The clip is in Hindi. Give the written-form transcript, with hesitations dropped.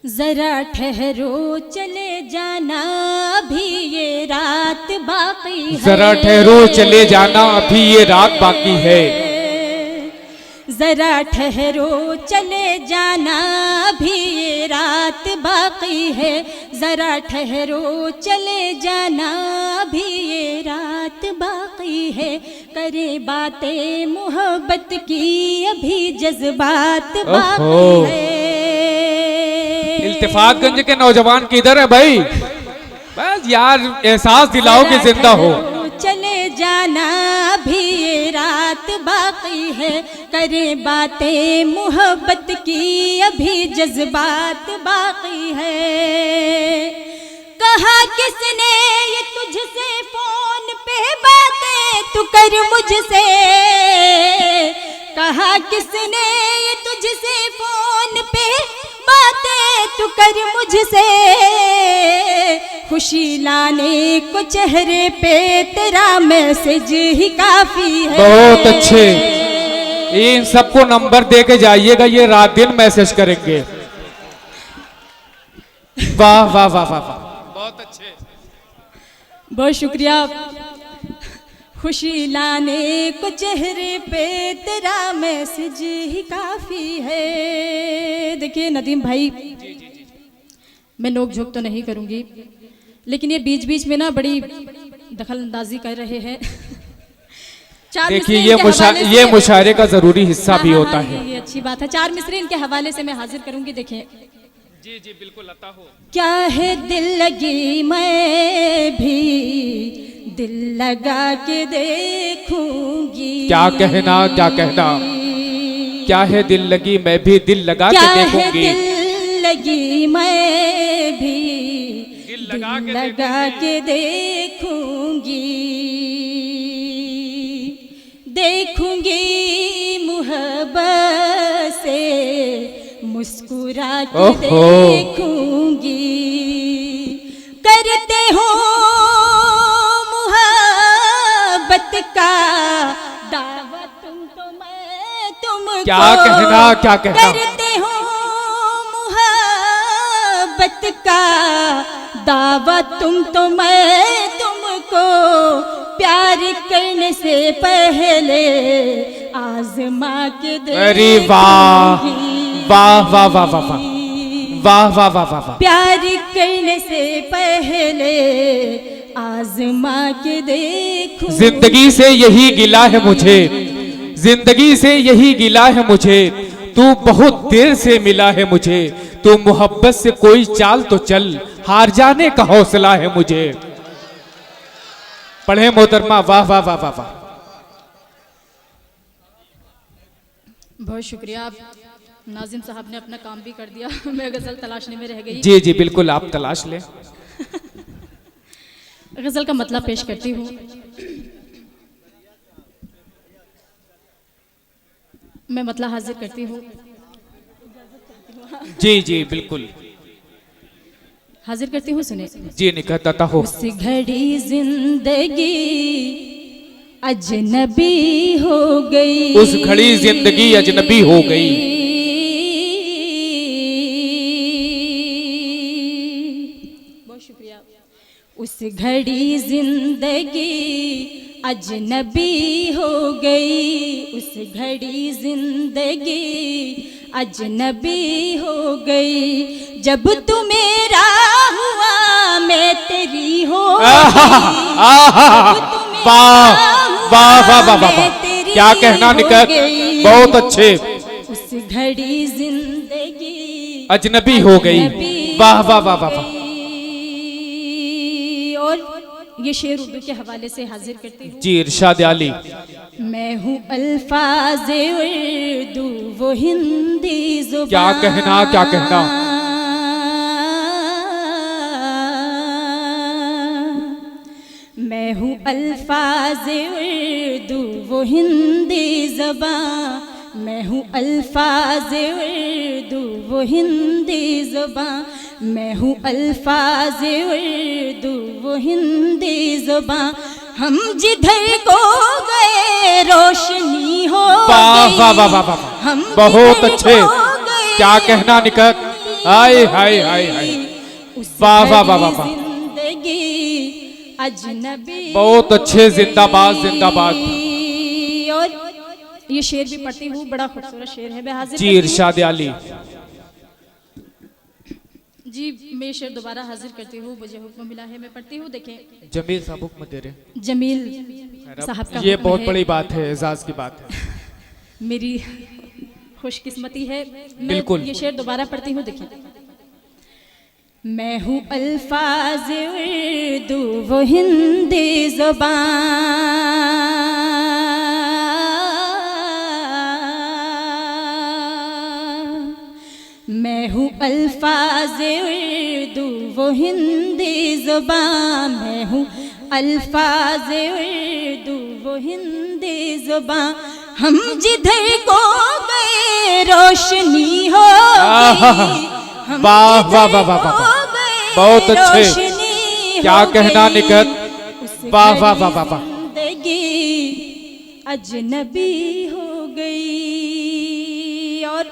जरा ठहरो चले जाना अभी ये रात बाकी है। जरा ठहरो चले जाना अभी ये रात बाकी है। जरा ठहरो चले जाना अभी ये रात बाकी है। जरा ठहरो चले जाना अभी ये रात बाकी है। करे बातें मोहब्बत की अभी जज्बात बाकी है। इल्तिफातगंज के नौजवान किधर है भाई? बस यार एहसास दिलाओ कि जिंदा हो। चले जाना अभी ये रात बाकी है। करे बातें मोहब्बत की अभी जज्बात बाकी है। कहा किसने ये तुझसे फोन पे बातें तू कर मुझसे। कहा किसने ये तुझसे फोन पे बातें तू कर मुझसे। खुशी लाने को चेहरे पे तेरा मैसेज ही काफी है। बहुत अच्छे, इन सबको नंबर दे के जाइएगा, ये रात दिन मैसेज करेंगे। वाह वाह वाह वाह वाह, बहुत अच्छे, बहुत शुक्रिया। खुशी लाने को चेहरे पे तेरा मैसेज ही काफी है। देखिए नदीम भाई, मैं नोक झोंक तो नहीं करूंगी, लेकिन ये बीच बीच में ना बड़ी दखल अंदाजी कर रहे हैं। देखिए ये मुशायरे का जरूरी हिस्सा भी होता है। ये अच्छी बात है। 4 मिसरे इनके हवाले से मैं हाजिर करूंगी। देखिए जी जी बिल्कुल, अता हो। क्या है दिल लगी मैं भी दिल लगा के देखूंगी। क्या कहना क्या कहना, क्या है दिल लगी मैं भी दिल लगा के देखूंगी। क्या है दिल लगी मैं भी दिल लगा के देखूंगी। देखूंगी मुहब्बत से मुस्कुरा के देखूंगी। करते हो मोहब्बत का दावा तुम तो मैं तुमको। क्या कहना क्या कहना, करते हो मोहब्बत का दावा तुम तो मैं तुमको। प्यार करने से पहले आजमा के देखूंगी। अरे वाह वाह वाह वाह वाह वाह वाह वाह वाह वाह वाह। प्यार करने से पहले आजमा के देखूं। जिंदगी से यही गिला है मुझे, जिंदगी से यही गिला है मुझे। तू बहुत देर से मिला है मुझे। तू मोहब्बत से कोई चाल तो चल, हार जाने का हौसला है मुझे। पढ़े मोहतरमा, वाह वाह वाह वाह वाह। बहुत शुक्रिया। नाजिम साहब ने अपना काम भी कर दिया। मैं गजल तलाशने में रह गई। जी जी बिल्कुल, आप तलाश लें। गजल का मतलब पेश करती हूँ। मैं मतलब हाजिर करती हूँ। जी जी बिल्कुल हाजिर करती हूँ, सुने। जी निकलता हो। उस घड़ी जिंदगी अजनबी हो गई। उस घड़ी जिंदगी अजनबी हो गई। बहुत शुक्रिया। उस घड़ी जिंदगी अजनबी हो गई। उस घड़ी जिंदगी अजनबी हो गई। जब तू मेरा हुआ मैं तेरी हो गई। वाह वाह वाह वाह वाह, क्या कहना निकल, बहुत अच्छे। उस घड़ी जिंदगी अजनबी हो गई। वाह वाह वाह वाह वाह। और ये शेर उर्दू के हवाले से हाजिर करती हूँ। जी इरशाद आली। मैं हूँ अल्फाज उर्दू वो हिंदी जुबान। क्या कहना क्या कहना, मैं हूँ अल्फाज उर्दू वो हिंदी ज़बान। मैं हूँ अल्फाज उर्दू वो हिंदी ज़बान। मैं हूँ अल्फाज उर्दू वो हिंदी ज़बान। हम जिधर को गए रोशनी हो वाह गई। वाह वाह वाह वाह, हम बहुत जिधर अच्छे। को गए क्या कहना निकट, हाय हाय हाय हाय, वाह वाह वाह वाह, जिंदगी अजनबी बहुत अच्छे, जिंदाबाद जिंदाबाद। और ये शेर भी पढ़ती हूँ, बड़ा खूबसूरत शेर है, मैं हाजिर जी करती हूँ। इरशाद आली। जी मैं शेर दोबारा हाजिर करती हूँ, मुझे हुक्म मिला है, मैं पढ़ती हूँ। देखें, जमील साहब हुक्म दे रहे, जमील साहब का ये हुक्म बहुत है। बड़ी बात है, एजाज की बात है। मेरी खुशकिस्मती है। मैं बिल्कुल। ये शेर दोबारा पढ़ती हूँ। देखिए, मैं हूँ अल्फाज उर्दू वो हिंदी ज़ुबान, मैं हूँ अल्फाज उर्दू वो हिंदी ज़ुबान, मैं हूँ अल्फाज उर्दू वो हिंदी ज़ुबान। हम जिधर को गए रोशनी हो गई, हम वाह वाह जिधर वाह वाह वाह, को गए बहुत अच्छे, रोशनी क्या हो कहना गई। निकट, उस वाह वाह घड़ी वाह वाह वाह। जिंदगी अजनबी हो गई। और